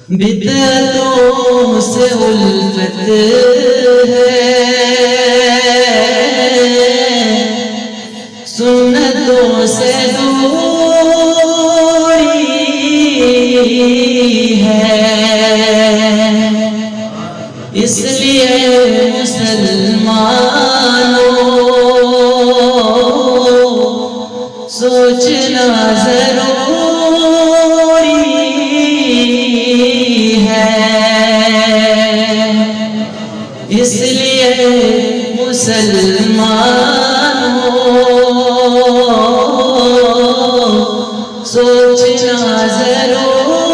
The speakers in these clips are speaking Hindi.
बिदअतों से उल्फत है, सुन्नतों से दूरी है। इसलिए मुसलमानों सोचना जरूरी है। इसलिए मुसलमानों सोचना जरूरी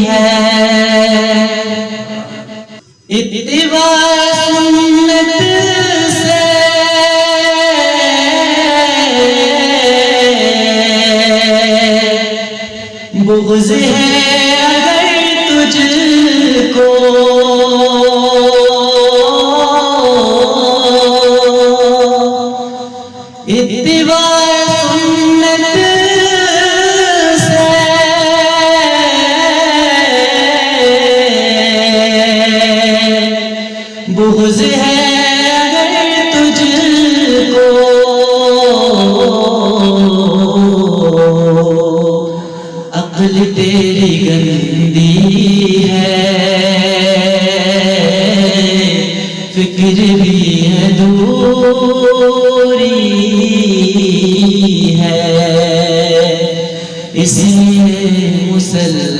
है। इत्तिबा सुन्नत से बुग़्ज़ है अगर तुझको, इत्तिबा सुन्नत से बुग़्ज़ है अगर तुझको, अक़्ल तेरी गंदी है, फ़िक्र भी है दूरी है। इसलिए मुसलमानों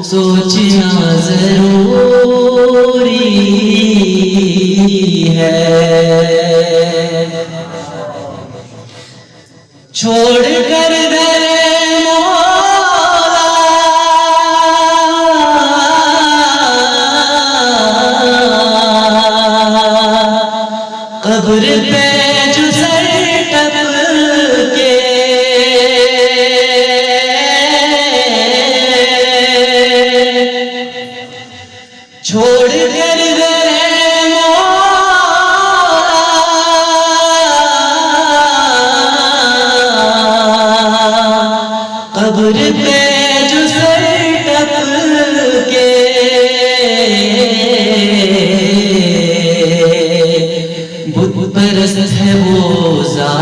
सोचना जरूरी है। छोड़ कर दर मौला कब्र पे जो सर टपके, छोड़ कर दर कब्र पे जो सर टपके, बुत परस्त है वो जालिम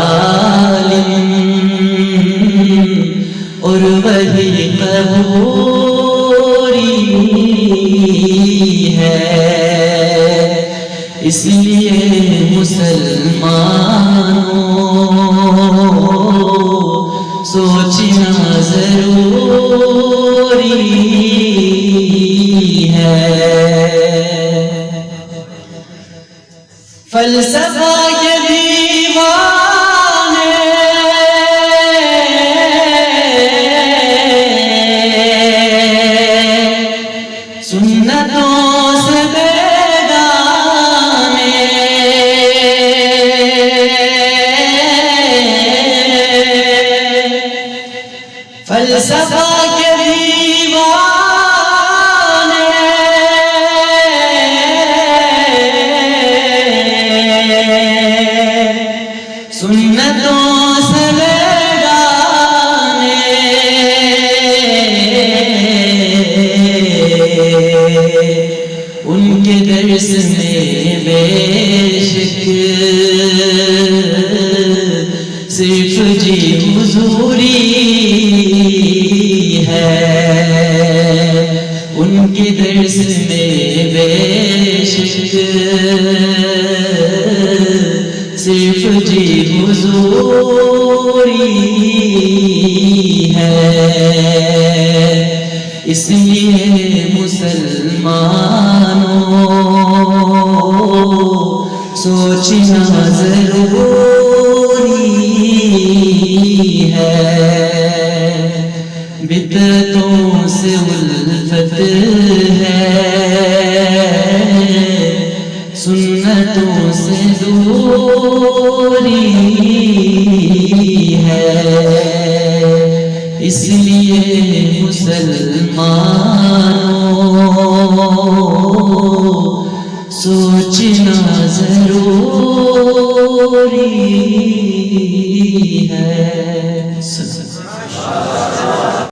और वही कबूरी है। इसलिए मुसलमानों सोचना जरूरी है। फलसफा के दीवाने सुन्नतों से बेगाने, फलसफा के दीवाने सुन्नतों से बेगाने, उनके दर्स में बेशक सिर्फ जी हुजूरी है। उनके दर्स में बेशक सिर्फ जी हुजूरी है। इसलिए मुसलमानों सोचना जरूरी है। बिदअतों से उल्फत है, सुन्नतों से दूरी है। इसलिए मुसलमानों सोचना जरूरी है। इंशाअल्लाह।